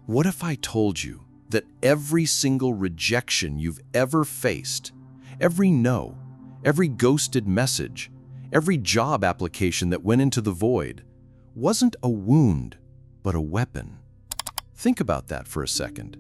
What if I told you that every single rejection you've ever faced, every no, every ghosted message, every job application that went into the void, wasn't a wound, but a weapon? Think about that for a second.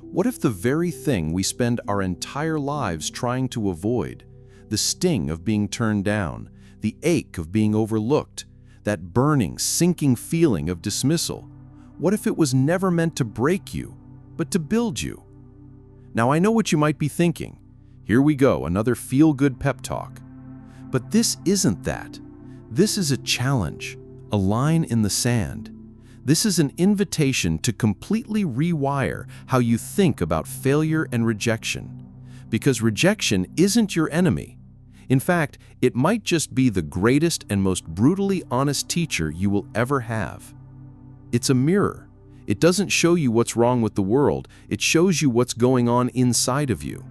What if the very thing we spend our entire lives trying to avoid, the sting of being turned down, the ache of being overlooked, that burning, sinking feeling of dismissal, what if it was never meant to break you, but to build you? Now, I know what you might be thinking. Here we go, another feel-good pep talk. But this isn't that. This is a challenge, a line in the sand. This is an invitation to completely rewire how you think about failure and rejection. Because rejection isn't your enemy. In fact, it might just be the greatest and most brutally honest teacher you will ever have. It's a mirror. It doesn't show you what's wrong with the world, it shows you what's going on inside of you.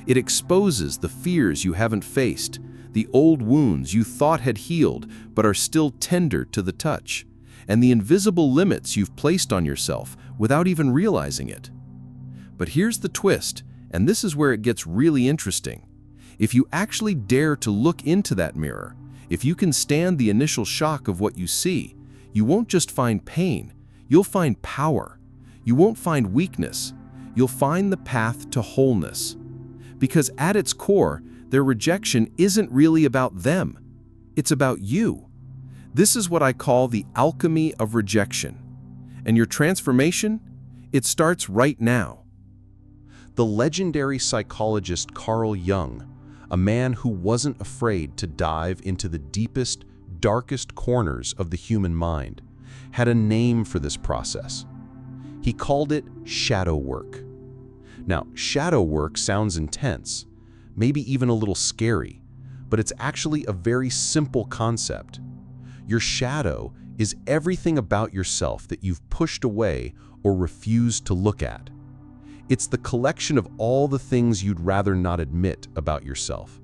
It exposes the fears you haven't faced, the old wounds you thought had healed but are still tender to the touch, and the invisible limits you've placed on yourself without even realizing it. But here's the twist, and this is where it gets really interesting. If you actually dare to look into that mirror, if you can stand the initial shock of what you see, you won't just find pain, you'll find power. You won't find weakness, you'll find the path to wholeness. Because at its core, their rejection isn't really about them, it's about you. This is what I call the alchemy of rejection. And your transformation? It starts right now. The legendary psychologist Carl Jung, a man who wasn't afraid to dive into the deepest, darkest corners of the human mind, had a name for this process. He called it shadow work. Now, shadow work sounds intense, maybe even a little scary, but it's actually a very simple concept. Your shadow is everything about yourself that you've pushed away or refused to look at. It's the collection of all the things you'd rather not admit about yourself.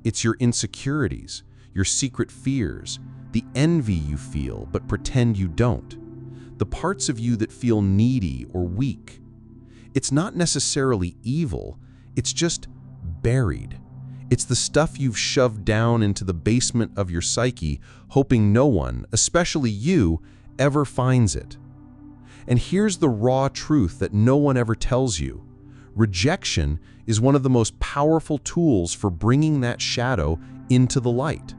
It's your insecurities, your secret fears, the envy you feel but pretend you don't, the parts of you that feel needy or weak. It's not necessarily evil, it's just buried. It's the stuff you've shoved down into the basement of your psyche, hoping no one, especially you, ever finds it. And here's the raw truth that no one ever tells you. Rejection is one of the most powerful tools for bringing that shadow into the light.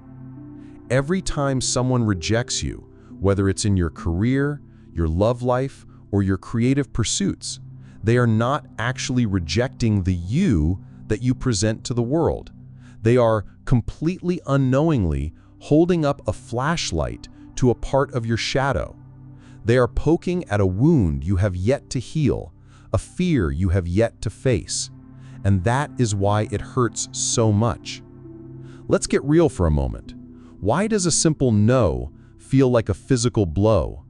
Every time someone rejects you, whether it's in your career, your love life, or your creative pursuits, they are not actually rejecting the you that you present to the world. They are completely unknowingly holding up a flashlight to a part of your shadow. They are poking at a wound you have yet to heal, a fear you have yet to face. And that is why it hurts so much. Let's get real for a moment. Why does a simple no feel like a physical blow?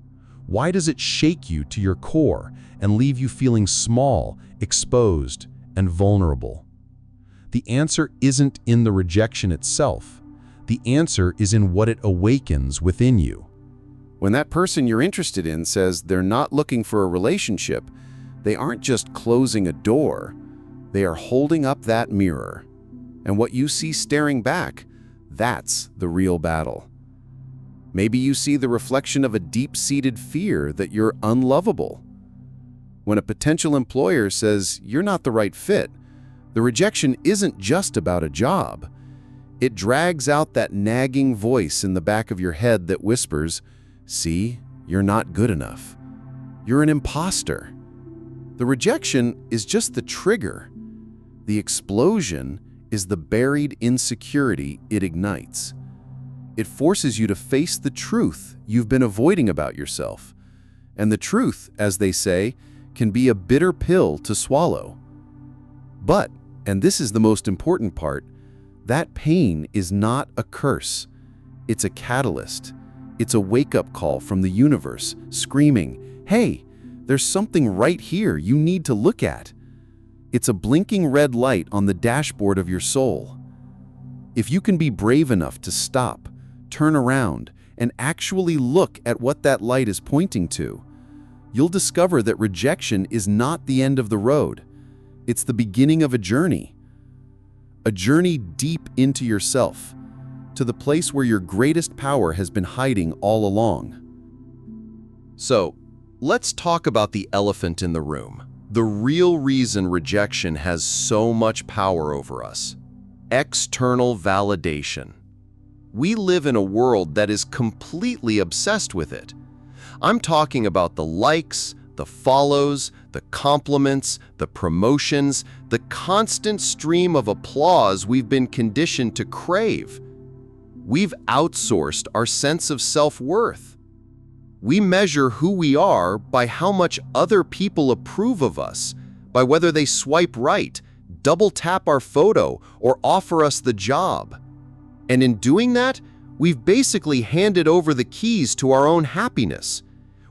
Why does it shake you to your core and leave you feeling small, exposed, and vulnerable? The answer isn't in the rejection itself. The answer is in what it awakens within you. When that person you're interested in says they're not looking for a relationship, they aren't just closing a door, they are holding up that mirror. And what you see staring back, that's the real battle. Maybe you see the reflection of a deep-seated fear that you're unlovable. When a potential employer says you're not the right fit, the rejection isn't just about a job. It drags out that nagging voice in the back of your head that whispers, "See, you're not good enough. You're an imposter." The rejection is just the trigger. The explosion is the buried insecurity it ignites. It forces you to face the truth you've been avoiding about yourself. And the truth, as they say, can be a bitter pill to swallow. But, and this is the most important part, that pain is not a curse. It's a catalyst. It's a wake-up call from the universe, screaming, "Hey, there's something right here you need to look at." It's a blinking red light on the dashboard of your soul. If you can be brave enough to stop, turn around, and actually look at what that light is pointing to, you'll discover that rejection is not the end of the road. It's the beginning of a journey deep into yourself, to the place where your greatest power has been hiding all along. So, let's talk about the elephant in the room. The real reason rejection has so much power over us. External validation. We live in a world that is completely obsessed with it. I'm talking about the likes, the follows, the compliments, the promotions, the constant stream of applause we've been conditioned to crave. We've outsourced our sense of self-worth. We measure who we are by how much other people approve of us, by whether they swipe right, double tap our photo, or offer us the job. And in doing that, we've basically handed over the keys to our own happiness.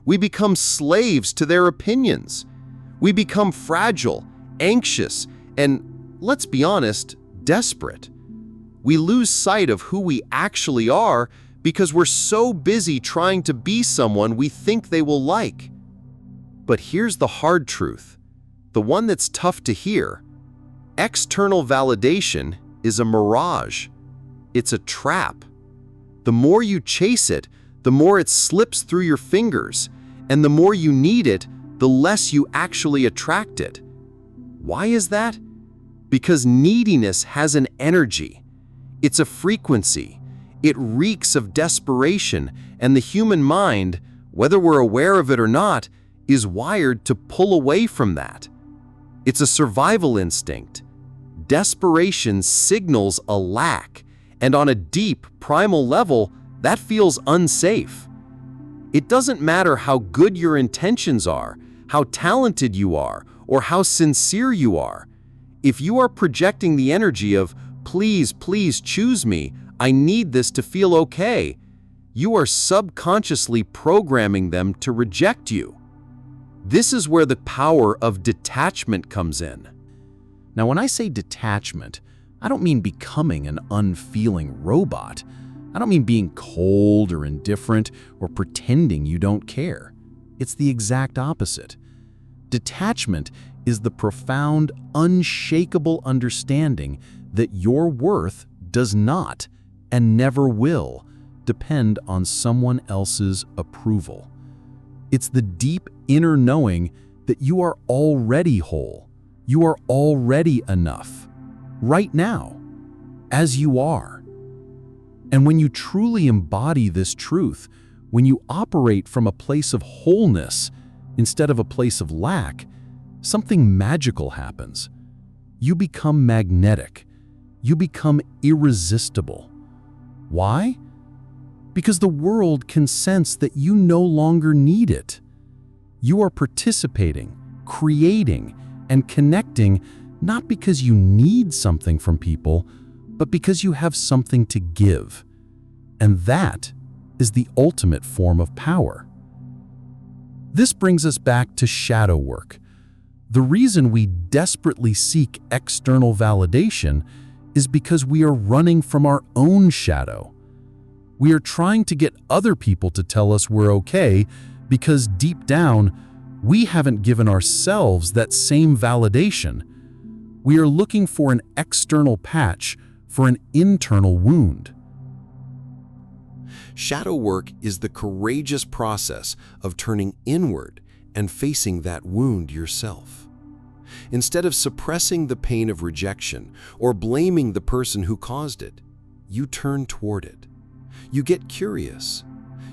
We become slaves to their opinions. We become fragile, anxious, and, let's be honest, desperate. We lose sight of who we actually are because we're so busy trying to be someone we think they will like. But here's the hard truth, the one that's tough to hear. External validation is a mirage. It's a trap. The more you chase it, the more it slips through your fingers, and the more you need it, the less you actually attract it. Why is that? Because neediness has an energy. It's a frequency. It reeks of desperation, and the human mind, whether we're aware of it or not, is wired to pull away from that. It's a survival instinct. Desperation signals a lack, and on a deep, primal level, that feels unsafe. It doesn't matter how good your intentions are, how talented you are, or how sincere you are. If you are projecting the energy of, "Please, please choose me, I need this to feel okay," you are subconsciously programming them to reject you. This is where the power of detachment comes in. Now, when I say detachment, I don't mean becoming an unfeeling robot. I don't mean being cold or indifferent or pretending you don't care. It's the exact opposite. Detachment is the profound, unshakable understanding that your worth does not and never will depend on someone else's approval. It's the deep inner knowing that you are already whole. You are already enough, right now, as you are. And when you truly embody this truth, when you operate from a place of wholeness instead of a place of lack, something magical happens. You become magnetic. You become irresistible. Why? Because the world can sense that you no longer need it. You are participating, creating, and connecting not because you need something from people, but because you have something to give. And that is the ultimate form of power. This brings us back to shadow work. The reason we desperately seek external validation is because we are running from our own shadow. We are trying to get other people to tell us we're okay because deep down, we haven't given ourselves that same validation. We are looking for an external patch for an internal wound. Shadow work is the courageous process of turning inward and facing that wound yourself. Instead of suppressing the pain of rejection or blaming the person who caused it, you turn toward it. You get curious.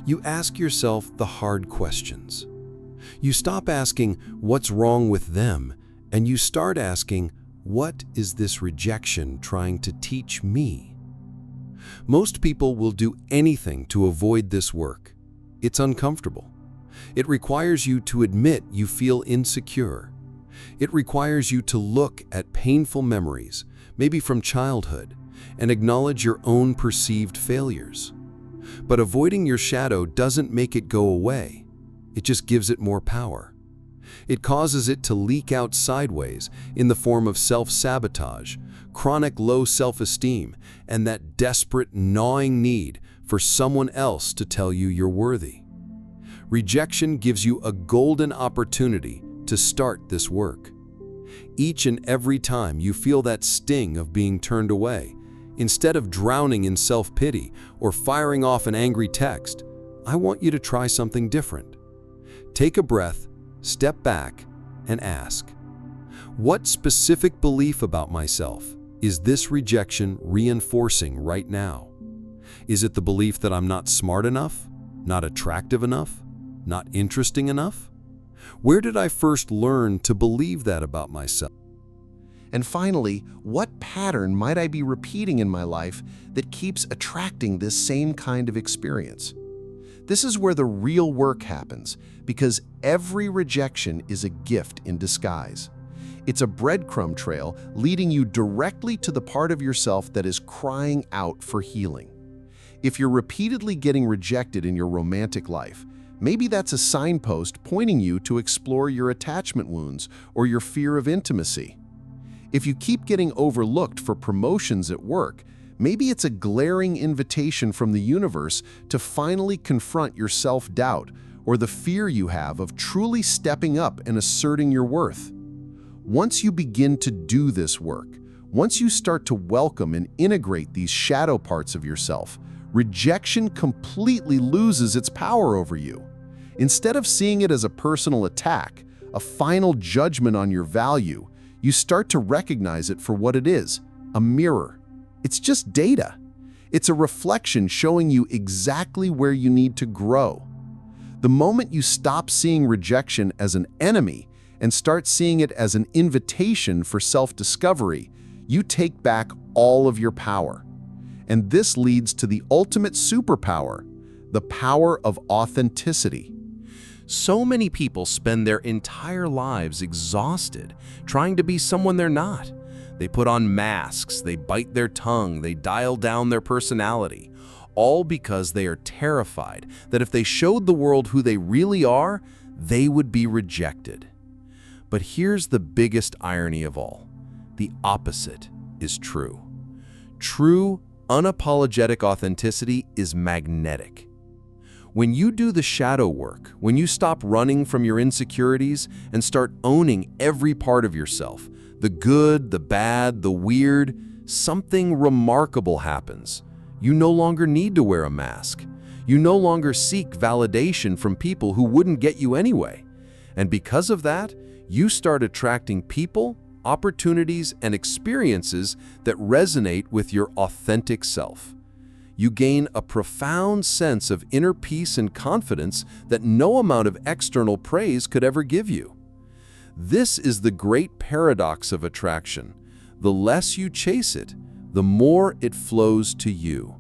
You ask yourself the hard questions. You stop asking, "What's wrong with them?" and you start asking, "What is this rejection trying to teach me?" Most people will do anything to avoid this work. It's uncomfortable. It requires you to admit you feel insecure. It requires you to look at painful memories, maybe from childhood, and acknowledge your own perceived failures. But avoiding your shadow doesn't make it go away. It just gives it more power. It causes it to leak out sideways in the form of self-sabotage, chronic low self-esteem, and that desperate, gnawing need for someone else to tell you you're worthy. Rejection gives you a golden opportunity to start this work. Each and every time you feel that sting of being turned away, instead of drowning in self-pity or firing off an angry text, I want you to try something different. Take a breath, step back, and ask, what specific belief about myself is this rejection reinforcing right now? Is it the belief that I'm not smart enough, not attractive enough, not interesting enough? Where did I first learn to believe that about myself? And finally, what pattern might I be repeating in my life that keeps attracting this same kind of experience? This is where the real work happens, because every rejection is a gift in disguise. It's a breadcrumb trail leading you directly to the part of yourself that is crying out for healing. If you're repeatedly getting rejected in your romantic life, maybe that's a signpost pointing you to explore your attachment wounds or your fear of intimacy. If you keep getting overlooked for promotions at work, maybe it's a glaring invitation from the universe to finally confront your self-doubt or the fear you have of truly stepping up and asserting your worth. Once you begin to do this work, once you start to welcome and integrate these shadow parts of yourself, rejection completely loses its power over you. Instead of seeing it as a personal attack, a final judgment on your value, you start to recognize it for what it is, a mirror. It's just data. It's a reflection showing you exactly where you need to grow. The moment you stop seeing rejection as an enemy and start seeing it as an invitation for self-discovery, you take back all of your power. And this leads to the ultimate superpower, the power of authenticity. So many people spend their entire lives exhausted, trying to be someone they're not. They put on masks, they bite their tongue, they dial down their personality, all because they are terrified that if they showed the world who they really are, they would be rejected. But here's the biggest irony of all. The opposite is true. True, unapologetic authenticity is magnetic. When you do the shadow work, when you stop running from your insecurities and start owning every part of yourself, the good, the bad, the weird, something remarkable happens. You no longer need to wear a mask. You no longer seek validation from people who wouldn't get you anyway. And because of that, you start attracting people, opportunities, and experiences that resonate with your authentic self. You gain a profound sense of inner peace and confidence that no amount of external praise could ever give you. This is the great paradox of attraction. The less you chase it, the more it flows to you.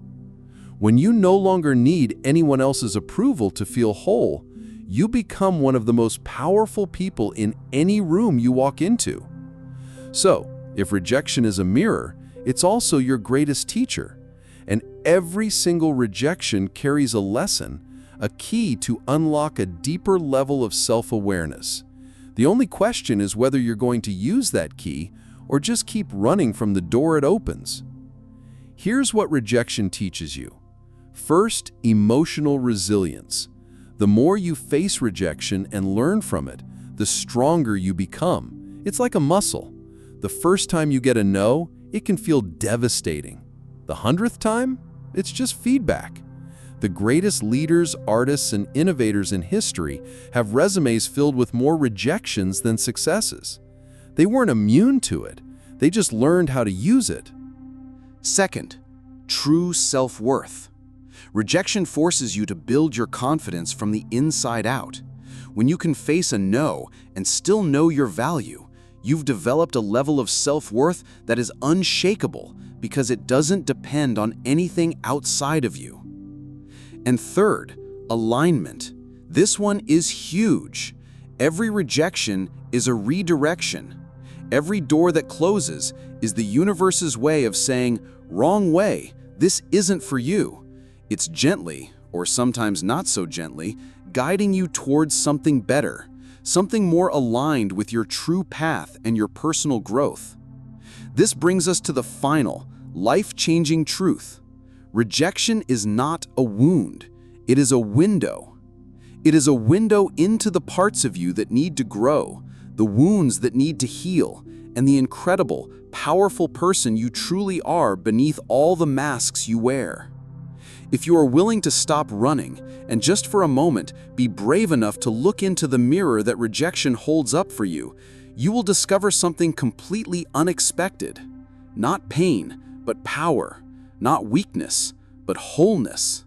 When you no longer need anyone else's approval to feel whole, you become one of the most powerful people in any room you walk into. So, if rejection is a mirror, it's also your greatest teacher. And every single rejection carries a lesson, a key to unlock a deeper level of self-awareness. The only question is whether you're going to use that key or just keep running from the door it opens. Here's what rejection teaches you. First, emotional resilience. The more you face rejection and learn from it, the stronger you become. It's like a muscle. The first time you get a no, it can feel devastating. The 100th time, it's just feedback. The greatest leaders, artists, and innovators in history have resumes filled with more rejections than successes. They weren't immune to it. They just learned how to use it. Second, true self-worth. Rejection forces you to build your confidence from the inside out. When you can face a no and still know your value, you've developed a level of self-worth that is unshakable because it doesn't depend on anything outside of you. And third, alignment. This one is huge. Every rejection is a redirection. Every door that closes is the universe's way of saying, "Wrong way, this isn't for you." It's gently, or sometimes not so gently, guiding you towards something better, something more aligned with your true path and your personal growth. This brings us to the final, life-changing truth. Rejection is not a wound, it is a window. It is a window into the parts of you that need to grow, the wounds that need to heal, and the incredible, powerful person you truly are beneath all the masks you wear. If you are willing to stop running and just for a moment be brave enough to look into the mirror that rejection holds up for you, you will discover something completely unexpected. Not pain, but power. Not weakness, but wholeness.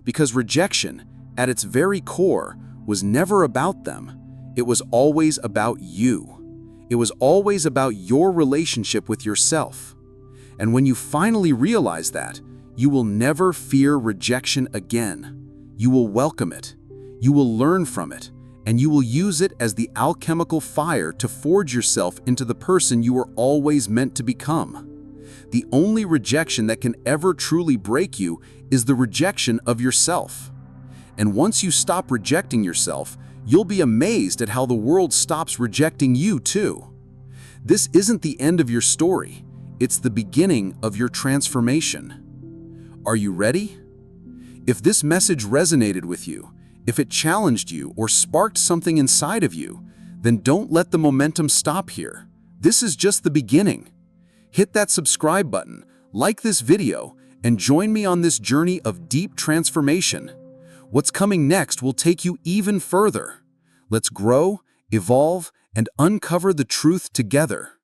Because rejection, at its very core, was never about them. It was always about you. It was always about your relationship with yourself. And when you finally realize that, you will never fear rejection again. You will welcome it. You will learn from it. And you will use it as the alchemical fire to forge yourself into the person you were always meant to become. The only rejection that can ever truly break you is the rejection of yourself. And once you stop rejecting yourself, you'll be amazed at how the world stops rejecting you too. This isn't the end of your story. It's the beginning of your transformation. Are you ready? If this message resonated with you, if it challenged you or sparked something inside of you, then don't let the momentum stop here. This is just the beginning. Hit that subscribe button, like this video, and join me on this journey of deep transformation. What's coming next will take you even further. Let's grow, evolve, and uncover the truth together.